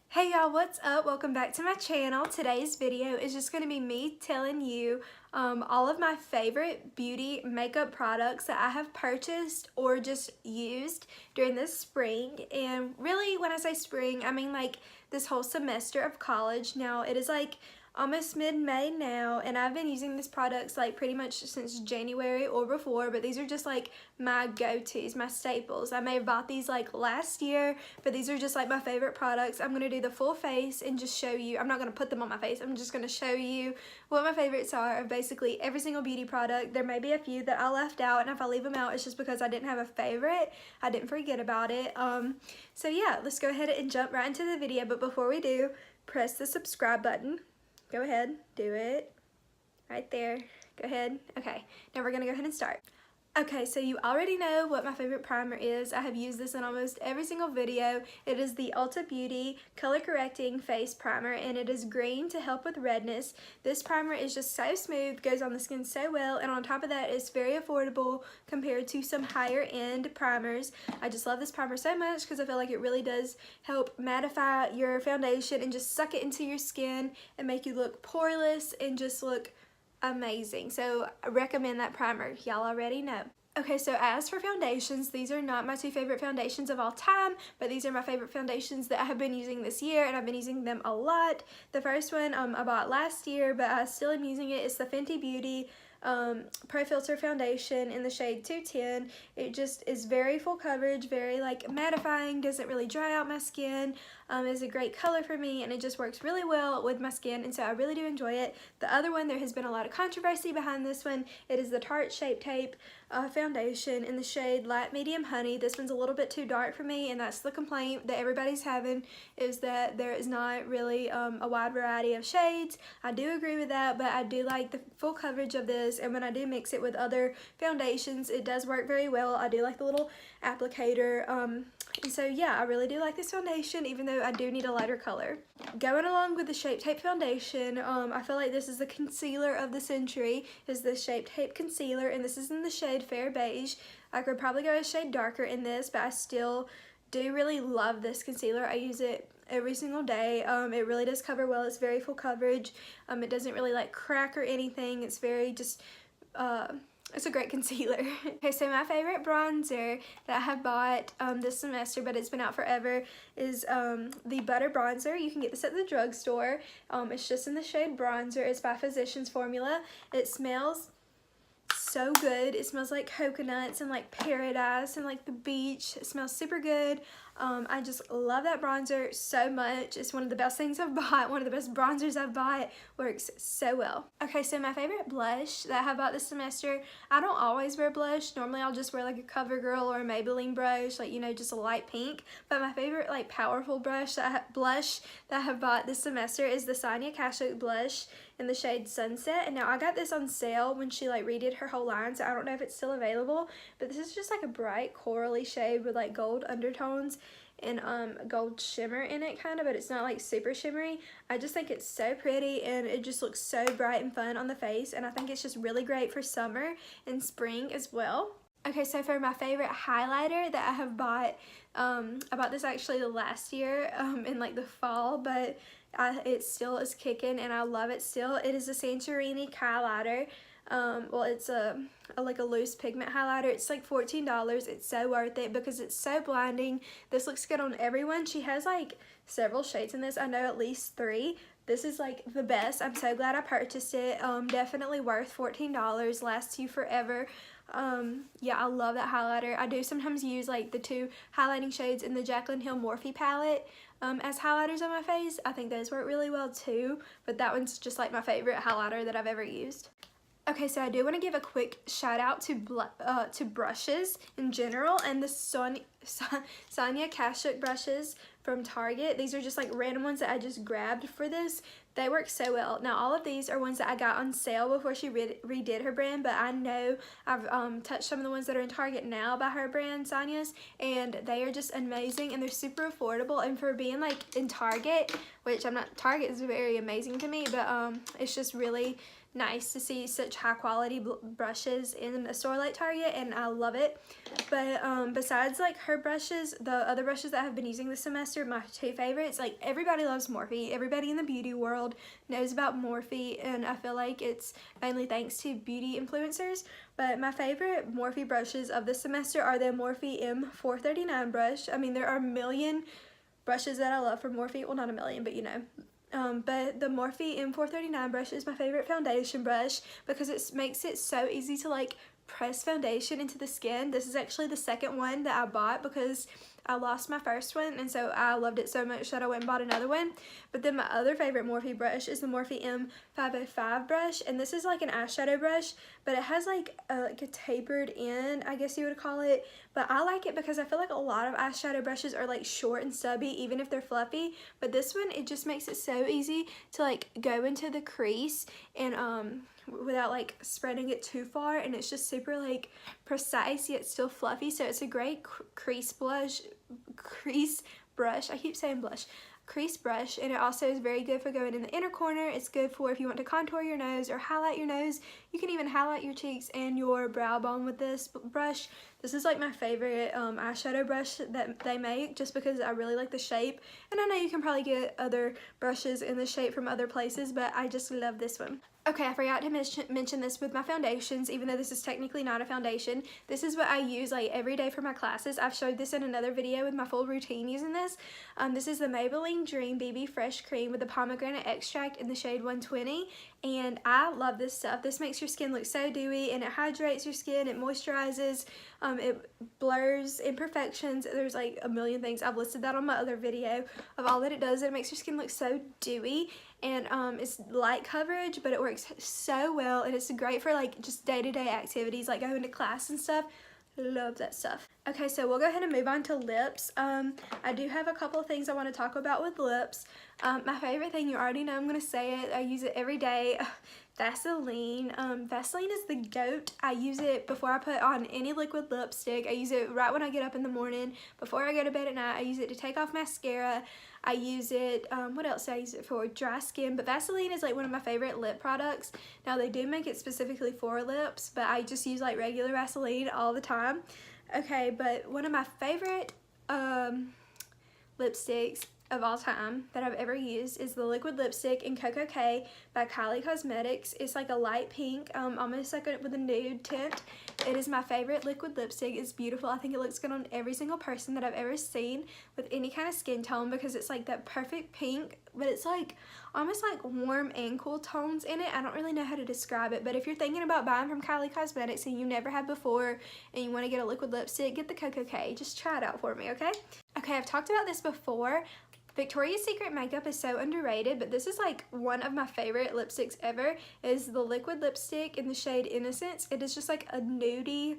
Hey y'all, what's up? Welcome back to my channel. Today's video is just going to be me telling you all of my favorite beauty makeup products that I have purchased or just used during this spring. And really, when I say spring, I mean like this whole semester of college. Now, it is like almost mid-May now, and I've been using these products like pretty much since January or before, but these are just like my go-tos, my staples. I may have bought these like last year, but these are just like my favorite products. I'm gonna do the full face and just show you. I'm not gonna put them on my face. I'm just gonna show you what my favorites are of basically every single beauty product. There may be a few that I left out, and if I leave them out, it's just because I didn't have a favorite. I didn't forget about it. So yeah, let's go ahead and jump right into the video, but before we do, press the subscribe button. Go ahead, do it, right there, go ahead. Okay, now we're gonna go ahead and start. Okay, so you already know what my favorite primer is. I have used this in almost every single video. It is the Ulta Beauty Color Correcting Face Primer, and it is green to help with redness. This primer is just so smooth, goes on the skin so well, and on top of that, it's very affordable compared to some higher end primers. I just love this primer so much because I feel like it really does help mattify your foundation and just suck it into your skin and make you look poreless and just look amazing. So I recommend that primer. Y'all already know. Okay, so as for foundations, these are not my two favorite foundations of all time, but these are my favorite foundations that I have been using this year, and I've been using them a lot. The first one I bought last year, but I still am using it. It's the Fenty Beauty Pro Filter Foundation in the shade 210. It just is very full coverage, very like mattifying, doesn't really dry out my skin. Is a great color for me, and it just works really well with my skin, and so I really do enjoy it. The other one, there has been a lot of controversy behind this one. It is the Tarte Shape Tape foundation in the shade Light Medium Honey. This one's a little bit too dark for me, and that's the complaint that everybody's having, is that there is not really a wide variety of shades. I do agree with that, but I do like the full coverage of this, and when I do mix it with other foundations, it does work very well. I do like the little applicator, and so yeah, I really do like this foundation, even though I do need a lighter color. Going along with the Shape Tape foundation, I feel like this is the concealer of the century, is the Shape Tape concealer, and this is in the shade Fair Beige. I could probably go a shade darker in this, but I still do really love this concealer. I use it every single day. It really does cover well. It's very full coverage. It doesn't really like crack or anything. It's very just it's a great concealer. Okay, so my favorite bronzer that I have bought this semester, but it's been out forever, is the Butter Bronzer. You can get this at the drugstore. It's just in the shade Bronzer. It's by Physicians Formula. It smells so good. It smells like coconuts and like paradise and like the beach. It smells super good. I just love that bronzer so much. It's one of the best things I've bought, one of the best bronzers I've bought. Works so well. Okay, so my favorite blush that I have bought this semester, I don't always wear blush. Normally I'll just wear like a CoverGirl or a Maybelline brush, like, you know, just a light pink. But my favorite like powerful blush that I have bought this semester is the Sonia Kashuk blush in the shade Sunset. And now I got this on sale when she like redid her whole line, so I don't know if it's still available, but this is just like a bright corally shade with like gold undertones and gold shimmer in it kind of, but it's not like super shimmery. I just think it's so pretty, and it just looks so bright and fun on the face, and I think it's just really great for summer and spring as well. Okay, so for my favorite highlighter that I have bought, I bought this actually the last year in like the fall, but it still is kicking and I love it still. It is a Santorini highlighter. Well, it's like a loose pigment highlighter. It's like $14. It's so worth it because it's so blinding. This looks good on everyone. She has like several shades in this. I know at least 3. This is like the best. I'm so glad I purchased it. Definitely worth $14. Lasts you forever. Yeah, I love that highlighter. I do sometimes use like the 2 highlighting shades in the Jaclyn Hill Morphe palette as highlighters on my face. I think those work really well too, but that one's just like my favorite highlighter that I've ever used. Okay, so I do want to give a quick shout out to brushes in general, and the Sonia Kashuk brushes from Target. These are just like random ones that I just grabbed for this. They work so well. Now all of these are ones that I got on sale before she redid her brand, but I know I've touched some of the ones that are in Target now by her brand, Sonia's, and they are just amazing, and they're super affordable, and for being like in Target, which Target is very amazing to me, but it's just really nice to see such high quality brushes in a store like Target, and I love it. But besides like her brushes, the other brushes that I've been using this semester, my two favorites, like everybody loves Morphe. Everybody in the beauty world knows about Morphe, and I feel like it's mainly thanks to beauty influencers. But my favorite Morphe brushes of this semester are the Morphe M439 brush. I mean, there are a million brushes that I love from Morphe. Well, not a million, but you know. But the Morphe M439 brush is my favorite foundation brush because it makes it so easy to like press foundation into the skin. This is actually the second one that I bought because I lost my first one, and so I loved it so much that I went and bought another one. But then my other favorite Morphe brush is the Morphe M505 brush, and this is like an eyeshadow brush, but it has like a tapered end, I guess you would call it. But I like it because I feel like a lot of eyeshadow brushes are like short and stubby even if they're fluffy, but this one, it just makes it so easy to like go into the crease and without like spreading it too far, and it's just super like precise yet still fluffy. So it's a great crease brush. I keep saying blush. Crease brush, and it also is very good for going in the inner corner. It's good for if you want to contour your nose or highlight your nose. You can even highlight your cheeks and your brow bone with this brush. This is like my favorite eyeshadow brush that they make, just because I really like the shape. And I know you can probably get other brushes in the shape from other places, but I just love this one. Okay, I forgot to mention this with my foundations, even though this is technically not a foundation. This is what I use like every day for my classes. I've showed this in another video with my full routine using this. This is the Maybelline Dream BB Fresh Cream with the pomegranate extract in the shade 120. And I love this stuff. This makes your skin look so dewy, and it hydrates your skin, it moisturizes, it blurs imperfections. There's like a million things. I've listed that on my other video of all that it does. It makes your skin look so dewy, and it's light coverage, but it works so well, and it's great for like just day-to-day activities like going to class and stuff. Love that stuff. Okay, so we'll go ahead and move on to lips. I do have a couple of things I want to talk about with lips. My favorite thing, you already know I'm going to say it, I use it every day, Vaseline. Vaseline is the GOAT. I use it before I put on any liquid lipstick. I use it right when I get up in the morning, before I go to bed at night. I use it to take off mascara. I use it, what else do I use it for? Dry skin. But Vaseline is like one of my favorite lip products. Now they do make it specifically for lips, but I just use like regular Vaseline all the time. Okay, but one of my favorite lipsticks of all time that I've ever used is the liquid lipstick in Coco K by Kylie Cosmetics. It's like a light pink, almost like with a nude tint. It is my favorite liquid lipstick. It's beautiful. I think it looks good on every single person that I've ever seen with any kind of skin tone, because it's like that perfect pink, but it's like almost like warm and cool tones in it. I don't really know how to describe it, but if you're thinking about buying from Kylie Cosmetics and you never have before and you want to get a liquid lipstick, get the Coco K. Just try it out for me, okay? Okay, I've talked about this before. Victoria's Secret makeup is so underrated, but this is like one of my favorite lipsticks ever. It is the liquid lipstick in the shade Innocence. It is just like a nudie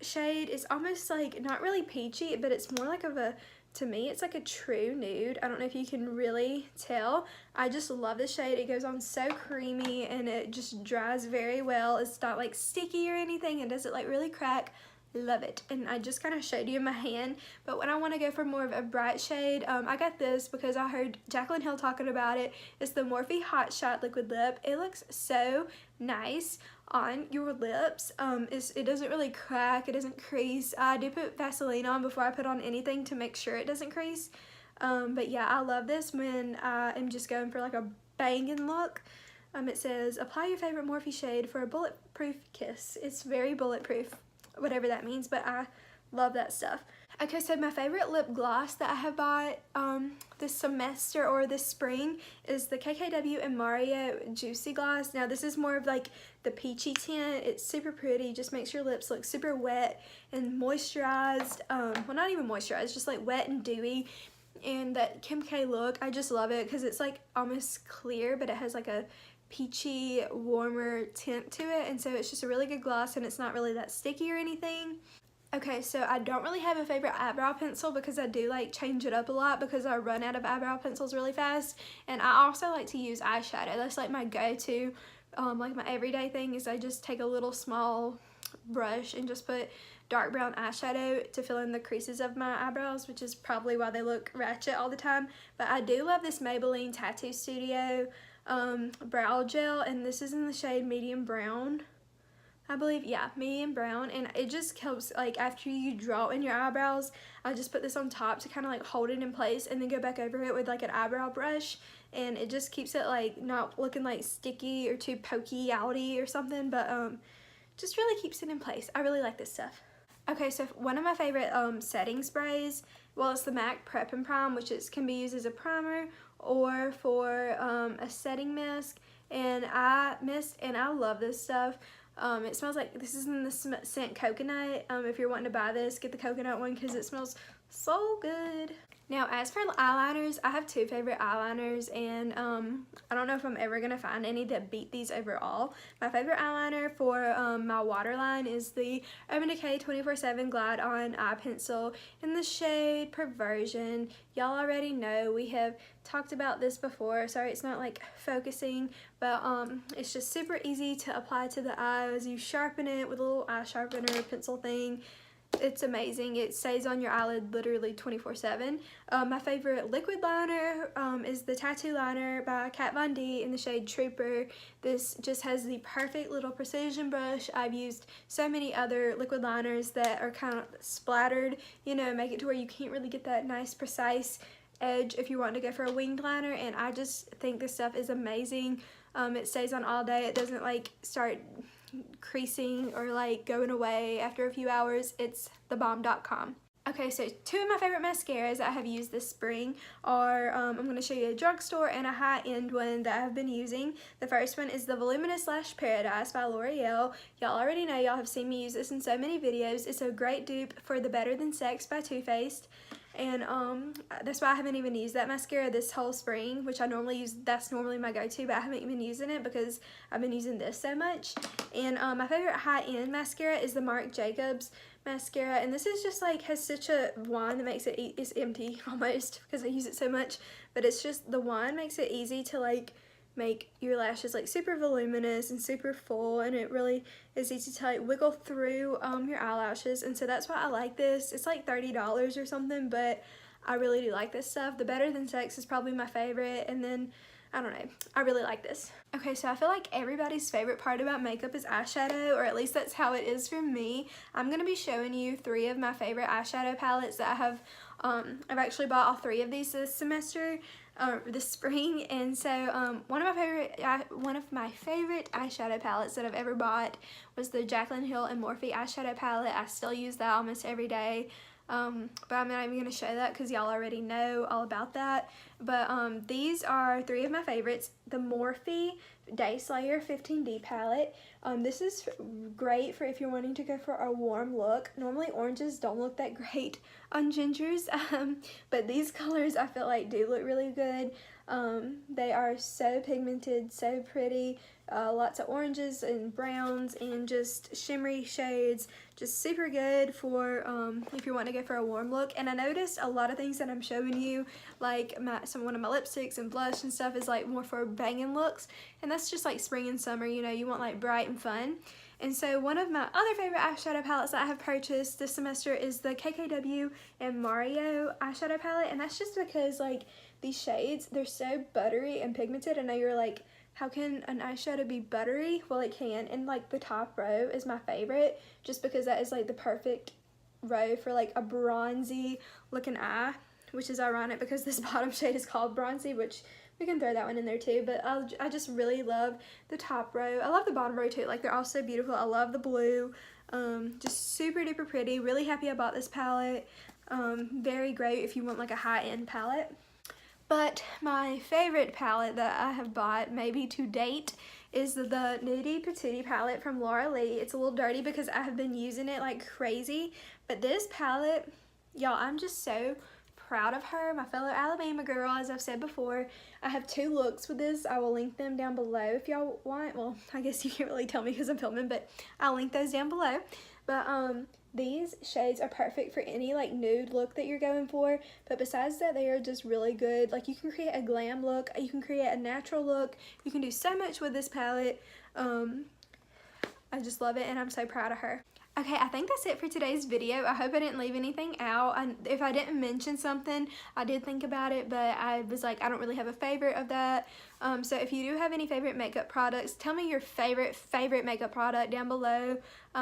shade. It's almost like not really peachy, but it's more like to me it's like a true nude. I don't know if you can really tell. I just love this shade. It goes on so creamy, and it just dries very well. It's not like sticky or anything. It doesn't like really crack. Love it. And I just kind of showed you in my hand, but when I want to go for more of a bright shade, I got this because I heard Jaclyn Hill talking about it. It's the Morphe Hot Shot Liquid Lip. It looks so nice on your lips. It doesn't really crack, it doesn't crease. I do put Vaseline on before I put on anything to make sure it doesn't crease. But yeah, I love this when I am just going for like a banging look. It says, apply your favorite Morphe shade for a bulletproof kiss. It's very bulletproof, whatever that means, but I love that stuff. Okay, so my favorite lip gloss that I have bought this semester or this spring is the KKW and Mario Juicy Gloss. Now this is more of like the peachy tint. It's super pretty, just makes your lips look super wet and moisturized. Well, not even moisturized, just like wet and dewy. And that Kim K look, I just love it because it's like almost clear, but it has like a peachy, warmer tint to it, and so it's just a really good gloss, and it's not really that sticky or anything. Okay, so I don't really have a favorite eyebrow pencil because I do like change it up a lot because I run out of eyebrow pencils really fast, and I also like to use eyeshadow. That's like my go-to, like my everyday thing is I just take a little small brush and just put dark brown eyeshadow to fill in the creases of my eyebrows, which is probably why they look ratchet all the time. But I do love this Maybelline Tattoo Studio brow gel, and this is in the shade medium brown, I believe. Yeah, medium brown, and it just helps, like, after you draw in your eyebrows, I just put this on top to kind of like hold it in place, and then go back over it with like an eyebrow brush, and it just keeps it like not looking like sticky or too pokey outy or something, but just really keeps it in place. I really like this stuff. Okay, so one of my favorite setting sprays, well, it's the MAC Prep and Prime, which can be used as a primer or for a setting mist, and I love this stuff. It smells like, this is in the scent coconut. If you're wanting to buy this, get the coconut one because it smells so good. Now, as for eyeliners, I have two favorite eyeliners, and I don't know if I'm ever going to find any that beat these overall. My favorite eyeliner for my waterline is the Urban Decay 24/7 Glide On Eye Pencil in the shade Perversion. Y'all already know, we have talked about this before. Sorry it's not like focusing, but it's just super easy to apply to the eye as you sharpen it with a little eye sharpener pencil thing. It's amazing. It stays on your eyelid literally 24/7. My favorite liquid liner is the Tattoo Liner by Kat Von D in the shade Trooper. This just has the perfect little precision brush. I've used so many other liquid liners that are kind of splattered, you know, make it to where you can't really get that nice precise edge if you want to go for a winged liner, and I just think this stuff is amazing. It stays on all day. It doesn't like start creasing or like going away after a few hours. It's thebomb.com. Okay, so two of my favorite mascaras I have used this spring are, I'm going to show you a drugstore and a high-end one that I've been using. The first one is the Voluminous Lash Paradise by L'Oreal. Y'all already know, y'all have seen me use this in so many videos. It's a great dupe for the Better Than Sex by Too Faced. And that's why I haven't even used that mascara this whole spring, which I normally use. That's normally my go-to, but I haven't been using it because I've been using this so much. And my favorite high-end mascara is the Marc Jacobs mascara, and this is just like, has such a wand that makes it's empty almost because I use it so much, but it's just, the wand makes it easy to like make your lashes like super voluminous and super full, and it really is easy to like wiggle through your eyelashes, and so that's why I like this. It's like $30 or something, but I really do like this stuff. The Better Than Sex is probably my favorite, and then I don't know, I really like this. Okay, so I feel like everybody's favorite part about makeup is eyeshadow, or at least that's how it is for me. I'm going to be showing you three of my favorite eyeshadow palettes that I have. I've actually bought all three of these this semester, this spring, and so one of my favorite eyeshadow palettes that I've ever bought was the Jaclyn Hill and Morphe eyeshadow palette. I still use that almost every day. But I'm not even going to show that because y'all already know all about that. But these are three of my favorites. The Morphe Day Slayer 15D palette. This is great for if you're wanting to go for a warm look. Normally oranges don't look that great on gingers, but these colors I feel like do look really good. They are so pigmented, so pretty. Lots of oranges and browns and just shimmery shades, just super good for if you want to go for a warm look. And I noticed a lot of things that I'm showing you, like one of my lipsticks and blush and stuff, is like more for banging looks, and that's just like spring and summer, you know, you want like bright and fun. And so one of my other favorite eyeshadow palettes that I have purchased this semester is the KKW and Mario eyeshadow palette, and that's just because like these shades, they're so buttery and pigmented. I know you're like, how can an eyeshadow be buttery? Well, it can, and like the top row is my favorite just because that is like the perfect row for like a bronzy looking eye, which is ironic because this bottom shade is called Bronzy, which we can throw that one in there too, but I just really love the top row. I love the bottom row too, like they're all so beautiful. I love the blue, just super duper pretty. Really happy I bought this palette. Very great if you want like a high-end palette. But my favorite palette that I have bought, maybe to date, is the Nudie Patootie Palette from Laura Lee. It's a little dirty because I have been using it like crazy, but this palette, y'all, I'm just so proud of her, my fellow Alabama girl, as I've said before. I have two looks with this. I will link them down below if y'all want. Well, I guess you can't really tell me because I'm filming, but I'll link those down below. But these shades are perfect for any like nude look that you're going for, but besides that, they are just really good. Like, you can create a glam look, you can create a natural look, you can do so much with this palette. I just love it, and I'm so proud of her. Okay, I think that's it for today's video. I hope I didn't leave anything out. If I didn't mention something, I did think about it, but I was like, I don't really have a favorite of that. So if you do have any favorite makeup products, tell me your favorite makeup product down below,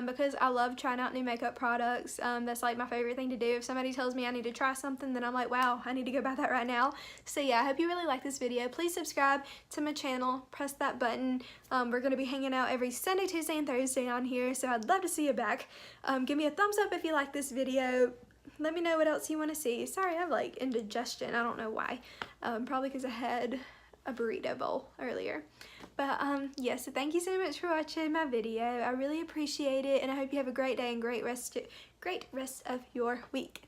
because I love trying out new makeup products. That's like my favorite thing to do. If somebody tells me I need to try something, then I'm like, wow, I need to go buy that right now. So yeah, I hope you really like this video. Please subscribe to my channel, press that button. We're going to be hanging out every Sunday, Tuesday, and Thursday on here, so I'd love to see you back. Give me a thumbs up if you like this video. Let me know what else you want to see. Sorry, I have like indigestion. I don't know why. Probably because I had a burrito bowl earlier. But yeah, so thank you so much for watching my video. I really appreciate it, and I hope you have a great day and great rest of your week.